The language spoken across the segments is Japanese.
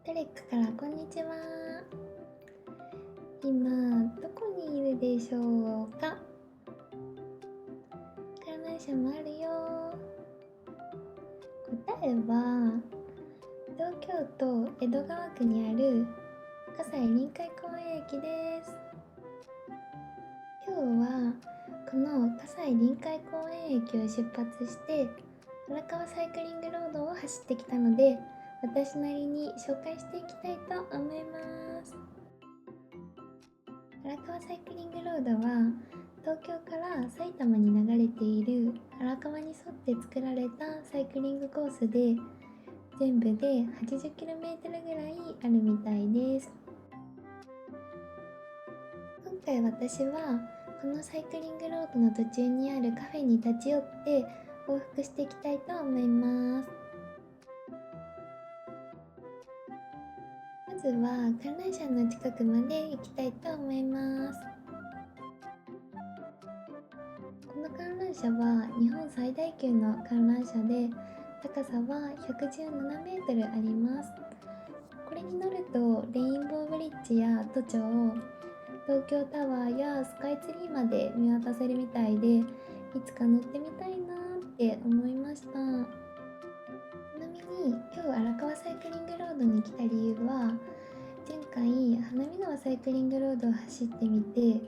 テレックからこんにちは。今どこにいるでしょうか。観覧車もあるよ。答えは東京都江戸川区にある葛西臨海公園駅です。今日はこの葛西臨海公園駅を出発して荒川サイクリングロードを走ってきたので、私なりに紹介していきたいと思います。荒川サイクリングロードは東京から埼玉に流れている荒川に沿って作られたサイクリングコースで、全部で 80km ぐらいあるみたいです。今回私はこのサイクリングロードの途中にあるカフェに立ち寄って往復していきたいと思います。まずは観覧車の近くまで行きたいと思います。この観覧車は日本最大級の観覧車で、高さは117メートルあります。これに乗るとレインボーブリッジや都庁、東京タワーやスカイツリーまで見渡せるみたいで、いつか乗ってみたいなって思いました。ちなみに今日荒川サイクリングロードに来た理由は、前回花見川サイクリングロードを走ってみて、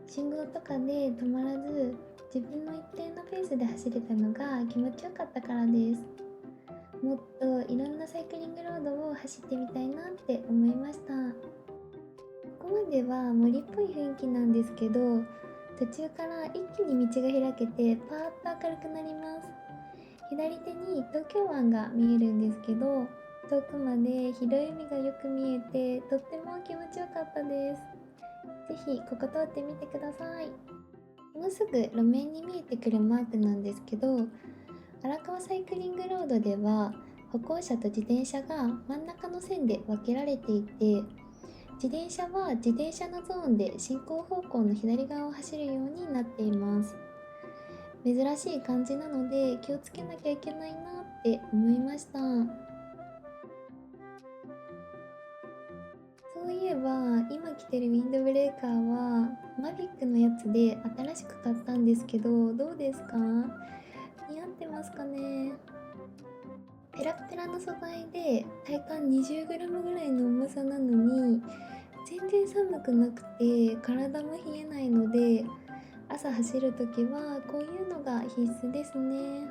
信号とかで止まらず自分の一定のペースで走れたのが気持ちよかったからです。もっといろんなサイクリングロードを走ってみたいなって思いました。ここまでは森っぽい雰囲気なんですけど、途中から一気に道が開けてパーッと明るくなります。左手に東京湾が見えるんですけど、遠くまで広い海がよく見えてとっても気持ちよかったです。ぜひここ通ってみてください。もうすぐ路面に見えてくるマークなんですけど、荒川サイクリングロードでは歩行者と自転車が真ん中の線で分けられていて、自転車は自転車のゾーンで進行方向の左側を走るようになっています。珍しい感じなので気をつけなきゃいけないなって思いました。そういえば今着てるウィンドブレーカーはマビックのやつで新しく買ったんですけど、どうですか？似合ってますかね？ペラペラの素材で体感 20g ぐらいの重さなのに全然寒くなくて体も冷えないので、朝走るときはこういうのが必須ですね。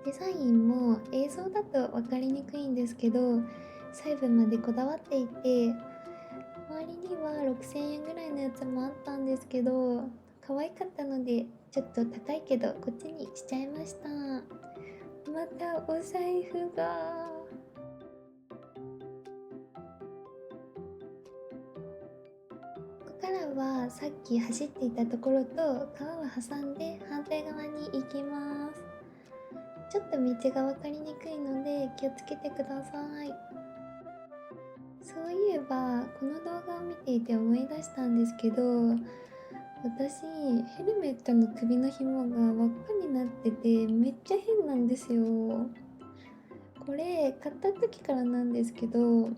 デザインも映像だと分かりにくいんですけど、細部までこだわっていて、周りには6000円ぐらいのやつもあったんですけど、可愛かったのでちょっと高いけどこっちにしちゃいました。またお財布が。ここからはさっき走っていたところと川を挟んで反対側に行きます。ちょっと道が分かりにくいので気をつけてください。そういえばこの動画を見ていて思い出したんですけど、私ヘルメットの首の紐が輪っかになっててめっちゃ変なんですよ。これ買った時からなんですけど、も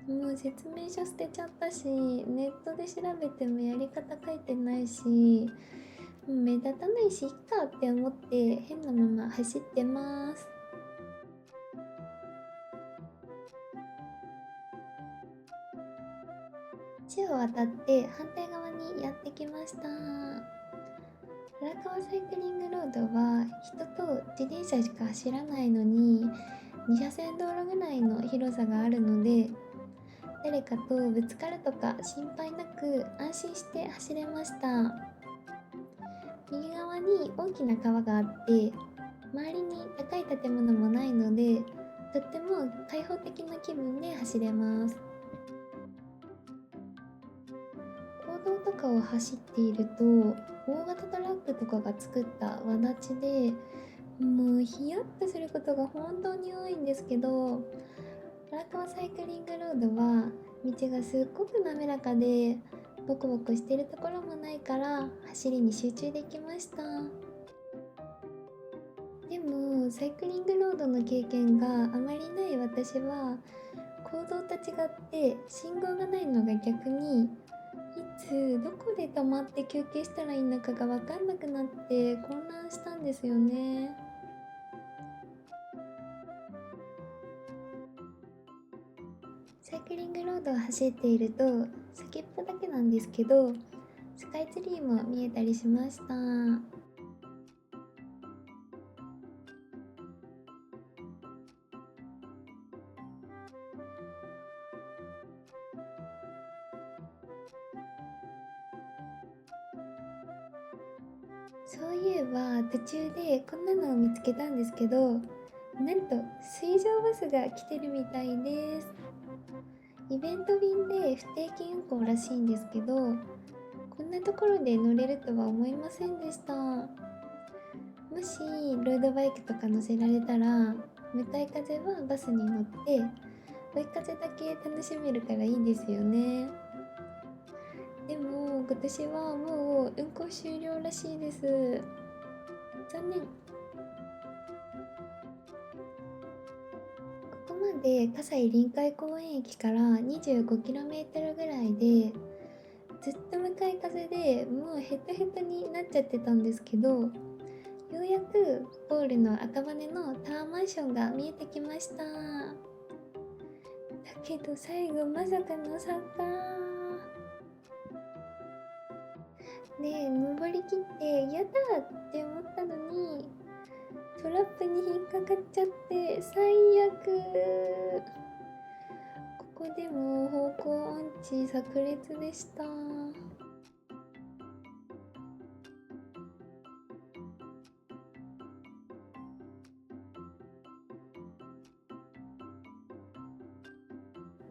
う説明書捨てちゃったし、ネットで調べてもやり方書いてないし、目立たないしいっかって思って変なまま走ってます。橋を渡って反対側にやってきました。荒川サイクリングロードは人と自転車しか走らないのに2車線道路ぐらいの広さがあるので、誰かとぶつかるとか心配なく安心して走れました。右側に大きな川があって、周りに高い建物もないので、とっても開放的な気分で走れます。公道とかを走っていると、大型トラックとかが作った輪立ちで、もうヒヤッとすることが本当に多いんですけど、荒川サイクリングロードは道がすっごく滑らかで、ボコボコしてるところもないから走りに集中できました。でもサイクリングロードの経験があまりない私は、行動と違って信号がないのが逆に、いつどこで止まって休憩したらいいのかが分かんなくなって混乱したんですよね。サイクリングロードを走っていると、先っぽだけなんですけど、スカイツリーも見えたりしました。そういえば途中でこんなのを見つけたんですけど、なんと水上バスが来てるみたいです。イベント便で不定期運行らしいんですけど、こんなところで乗れるとは思いませんでした。もしロードバイクとか乗せられたら、向かい風はバスに乗って追い風だけ楽しめるからいいですよね。でも今年はもう運行終了らしいです。残念。ここまで葛西臨海公園駅から 25km ぐらいで、ずっと向かい風でもうヘトヘトになっちゃってたんですけど、ようやくゴールの赤羽のタワーマンションが見えてきました。だけど最後まさかの坂で、登りきってやだって思ったのに、トラップに引っかかっちゃって最悪。ここでも方向音痴炸裂でした。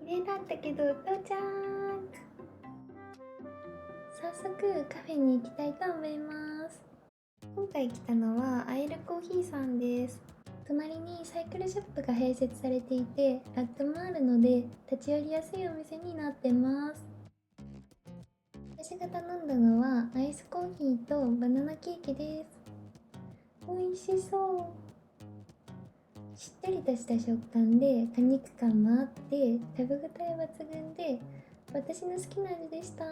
綺麗だったけど到着。早速カフェに行きたいと思います。今回来たのはアイルコーヒーさんです。隣にサイクルショップが併設されていて、ラックもあるので立ち寄りやすいお店になってます。私が頼んだのはアイスコーヒーとバナナケーキです。美味しそう。しっとりとした食感で果肉感もあって食べ応え抜群で、私の好きな味でした。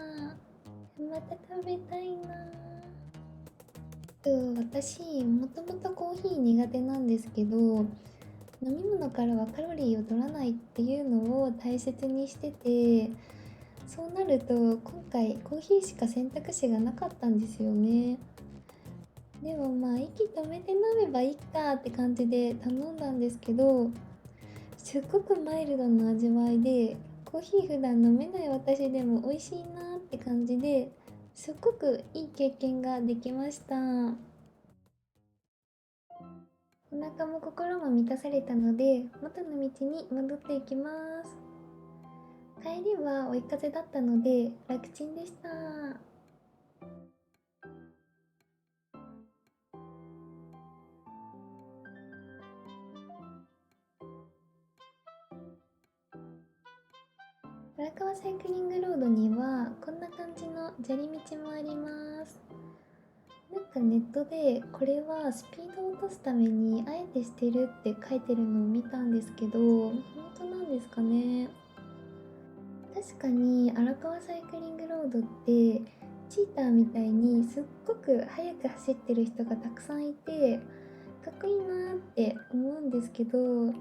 また食べたいな。私もともとコーヒー苦手なんですけど、飲み物からはカロリーを取らないっていうのを大切にしてて、そうなると今回コーヒーしか選択肢がなかったんですよね。でもまあ息止めて飲めばいいかって感じで頼んだんですけど、すっごくマイルドな味わいで、コーヒー普段飲めない私でも美味しいなって感じで、すっごくいい経験ができました。お腹も心も満たされたので、元の道に戻っていきます。帰りは追い風だったので楽ちんでした。荒川サイクリングロードにはこんな感じの砂利道もあります。なんかネットでこれはスピードを落とすためにあえてしてるって書いてるのを見たんですけど、本当なんですかね。確かに荒川サイクリングロードってチーターみたいにすっごく速く走ってる人がたくさんいて、かっこいいなって思うんですけど、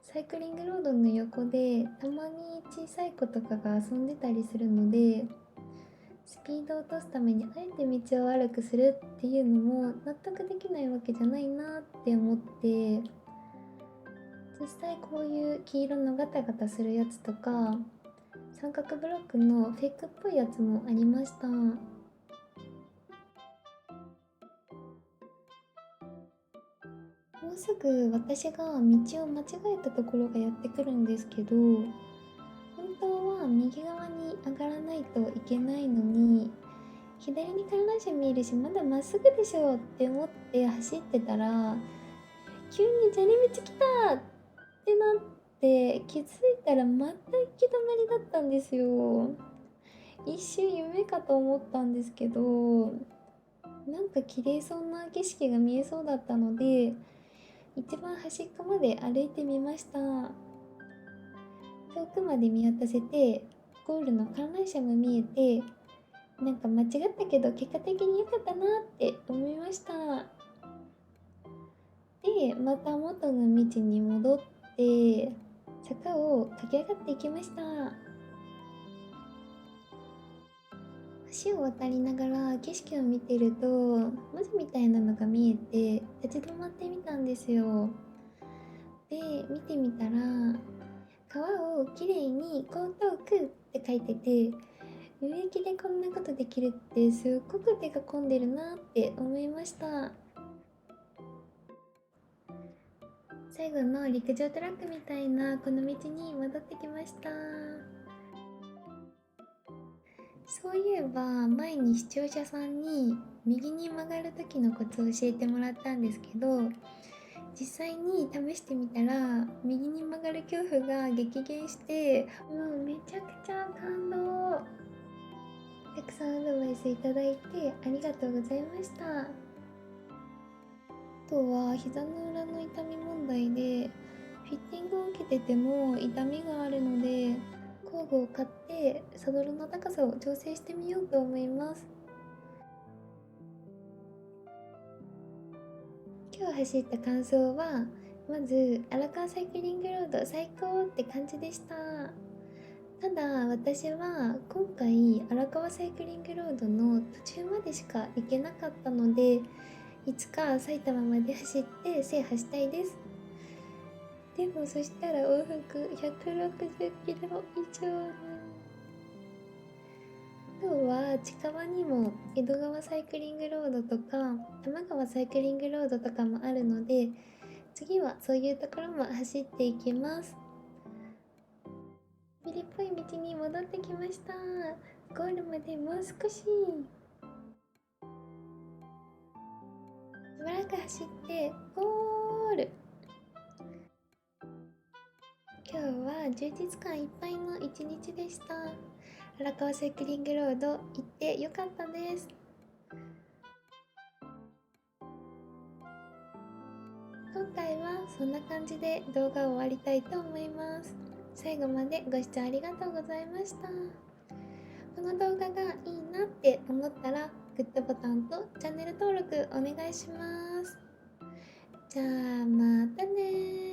サイクリングロードの横でたまに小さい子とかが遊んでたりするので、スピードを落とすためにあえて道を悪くするっていうのも納得できないわけじゃないなって思って、実際こういう黄色のガタガタするやつとか三角ブロックのフェイクっぽいやつもありました。もうすぐ私が道を間違えたところがやってくるんですけど、本当は右側に上がらないといけないのに、左に観覧車見えるしまだまっすぐでしょって思って走ってたら、急に砂利道来たってなって、気づいたらまた行き止まりだったんですよ。一瞬夢かと思ったんですけど、なんか綺麗そうな景色が見えそうだったので、一番端っこまで歩いてみました。遠くまで見渡せて、ゴールの観覧車も見えて、なんか間違ったけど結果的に良かったなって思いました。で、また元の道に戻って坂を駆け上がっていきました。橋を渡りながら景色を見てると文字みたいなのが見えて立ち止まってみたんですよ。で、見てみたら川をきれいに江東区って書いてて、植木でこんなことできるってすっごく手が込んでるなって思いました。最後の陸上トラックみたいなこの道に戻ってきました。そういえば前に視聴者さんに右に曲がる時のコツを教えてもらったんですけど、実際に試してみたら右に曲がる恐怖が激減して、もうめちゃくちゃ感動。たくさんアドバイスいただいてありがとうございました。あとは膝の裏の痛み問題で、フィッティングを受けてても痛みがあるので、工具を買ってサドルの高さを調整してみようと思います。今日走った感想は、まず荒川サイクリングロード最高って感じでした。ただ私は今回荒川サイクリングロードの途中までしか行けなかったので、いつか埼玉まで走って制覇したいです。でもそしたら往復160キロ以上に。今日は近場にも江戸川サイクリングロードとか多摩川サイクリングロードとかもあるので、次はそういうところも走っていきます。ビリっぽい道に戻ってきました。ゴールまでもう少し。しばらく走ってゴール。今日は充実感いっぱいの一日でした。荒川サイクリングロード行ってよかったです。今回はそんな感じで動画を終わりたいと思います。最後までご視聴ありがとうございました。この動画がいいなって思ったらグッドボタンとチャンネル登録お願いします。じゃあまたね。